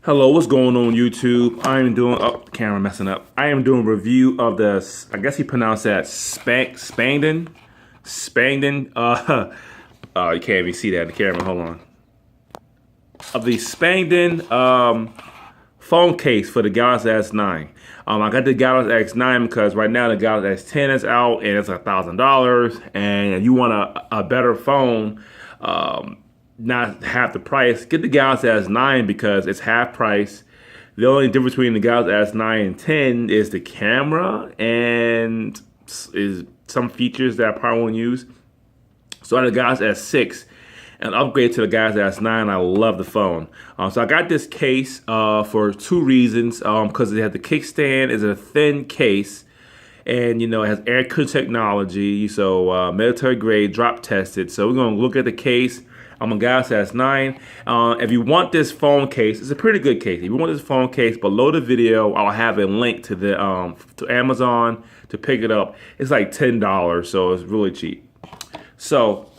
Hello, what's going on YouTube? I am doing, camera messing up. I am doing a review of the, I guess he pronounced that Spangden. You can't even see that in the camera, hold on. Of the Spangden phone case for the Galaxy S9. I got the Galaxy S9 because right now the Galaxy S10 is out and it's $1,000. And if you want a better phone, not half the price, get the Galaxy S9 because it's half price. The only difference between the Galaxy S9 and 10 is the camera and is some features that I probably won't use. So I had the Galaxy S6 and upgrade to the Galaxy S9. I love the phone. So I got this case for two reasons. Because it had the kickstand, it's a thin case, and you know it has air cooling technology, so military grade, drop tested. So we're gonna look at the case. I'm a Galaxy S9. If you want this phone case, it's a pretty good case. If you want this phone case, below the video, I'll have a link to the to Amazon to pick it up. It's like $10, so it's really cheap. So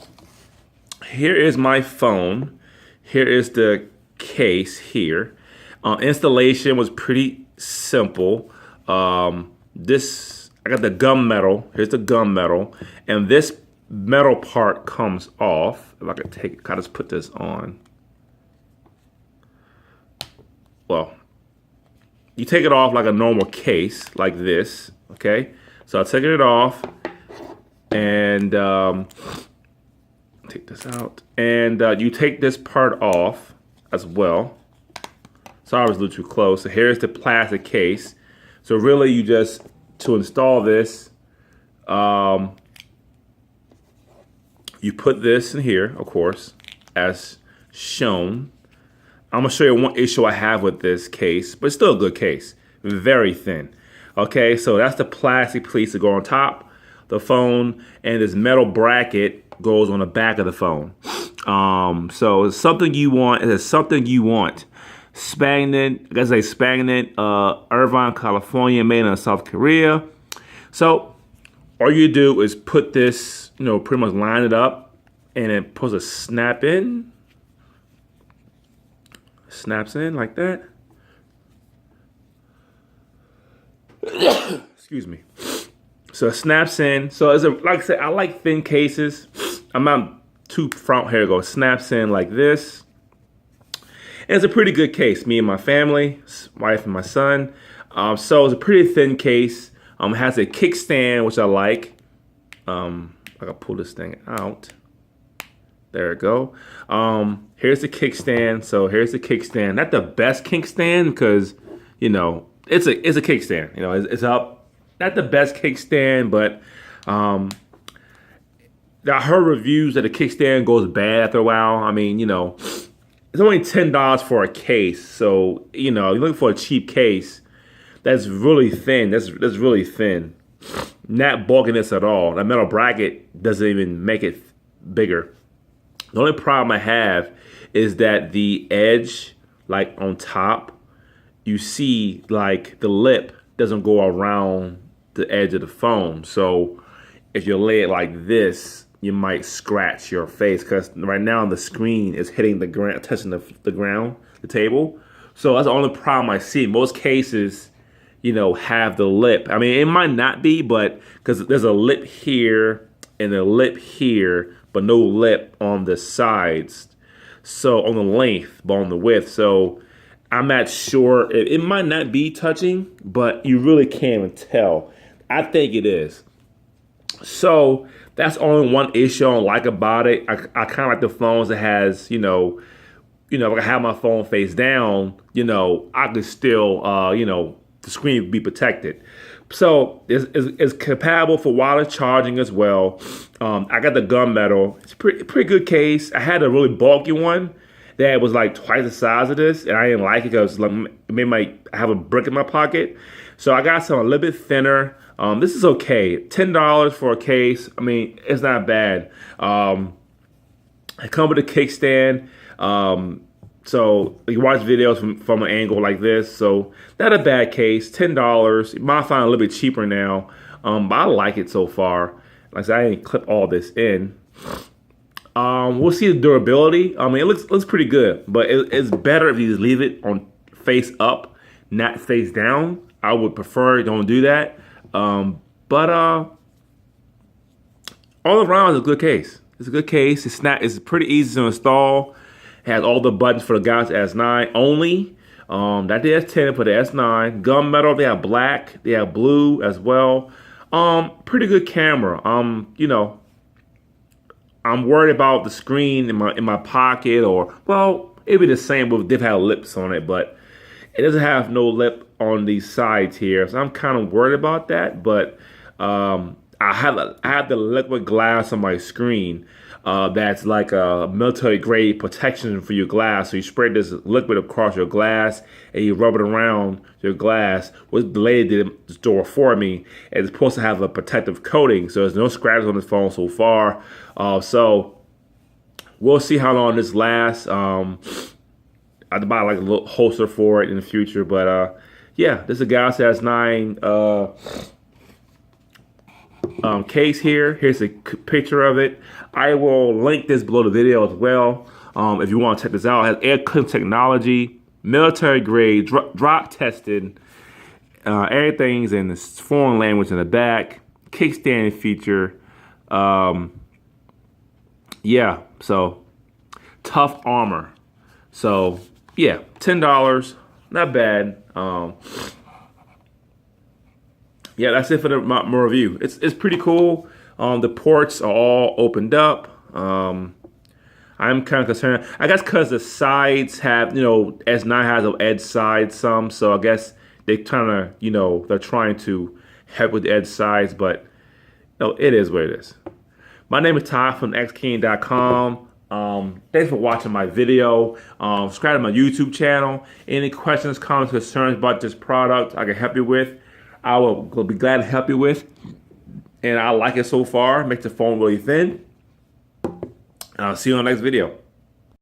here is my phone. Here is the case here. Installation was pretty simple. I got the gunmetal. Here's the gunmetal, and this metal part comes off. If I could I just put this on. Well, you take it off like a normal case, like this. Okay, so I'm taking it off, and take this out, and you take this part off as well. Sorry, I was a little too close. So here's the plastic case. So really, you just to install this. You put this in here, of course, as shown. I'm gonna show you one issue I have with this case, but it's still a good case. Very thin. Okay, so that's the plastic piece to go on top the phone, and this metal bracket goes on the back of the phone. So it's something you want. It's something you want. Spigen, I guess it's Spigen, Irvine, California, made in South Korea. So all you do is put this, you know, pretty much line it up, and it puts a snap in. Snaps in like that. Excuse me. So it snaps in. So as like I said, I like thin cases. I'm not too front. Here it goes. Snaps in like this. And it's a pretty good case. Me and my family, wife and my son. So it's a pretty thin case. It has a kickstand, which I like. I can pull this thing out. There we go. Here's the kickstand. So here's the kickstand. Not the best kickstand because, you know, it's a kickstand. You know, it's up. Not the best kickstand, but I heard reviews that the kickstand goes bad after a while. I mean, you know, it's only $10 for a case. So, you know, you're looking for a cheap case. That's really thin. That's really thin. Not bulkiness at all. That metal bracket doesn't even make it bigger. The only problem I have is that the edge, like on top, you see like the lip doesn't go around the edge of the phone. So if you lay it like this, you might scratch your face because right now the screen is hitting the ground, touching the ground, the table. So that's the only problem I see. Most cases, you know, have the lip. I mean, it might not be, but because there's a lip here and a lip here, but no lip on the sides. So on the length, but on the width. So I'm not sure. It might not be touching, but you really can't even tell. I think it is. So that's only one issue I don't like about it. I kind of like the phones that has, you know, if I have my phone face down, you know, I could still, you know, the screen would be protected. So it's compatible for wireless charging as well. I got the gunmetal. It's a pretty good case. I had a really bulky one that was like twice the size of this, and I didn't like it because like, it made I have a brick in my pocket. So I got some a little bit thinner. This is okay. $10 for a case. I mean, it's not bad. I come with a kickstand. So you watch videos from an angle like this. So not a bad case. $10. You might find a little bit cheaper now. But I like it so far. Like I said, I didn't clip all this in. We'll see the durability. I mean, it looks pretty good, but it's better if you just leave it on face up, not face down. I would prefer don't do that. But all around, it's a good case. It's a good case. It's pretty easy to install. It has all the buttons for the Galaxy S9 only. That the S10 for the S9. Gunmetal, they have black, they have blue as well. Pretty good camera. You know, I'm worried about the screen in my pocket, or well, it'd be the same with they've had lips on it, but it doesn't have no lip on these sides here, so I'm kind of worried about that. But I have the liquid glass on my screen. That's like a military grade protection for your glass. So you spread this liquid across your glass and you rub it around your glass. What the lady did at the store for me, it's supposed to have a protective coating, so there's no scratches on this phone so far. So we'll see how long this lasts. I'd buy like a little holster for it in the future, but yeah, this is a Galaxy S9 case here. Here's a picture of it. I will link this below the video as well. If you want to check this out, it has air clip technology, military grade, drop tested. Everything's in this foreign language in the back. Kickstand feature. Yeah, so tough armor. So yeah, $10, not bad. Yeah, that's it for my review. It's pretty cool. The ports are all opened up. I'm kind of concerned, I guess, because the sides have, you know, S9 has an edge side some, so I guess they kind of, you know, they're trying to help with the edge sides, but you know, it is what it is. My name is Todd from xking.com. Thanks for watching my video. Subscribe to my YouTube channel. Any questions, comments, concerns about this product I can help you with, I will be glad to help you with. And I like it so far. Makes the phone really thin. And I'll see you on the next video.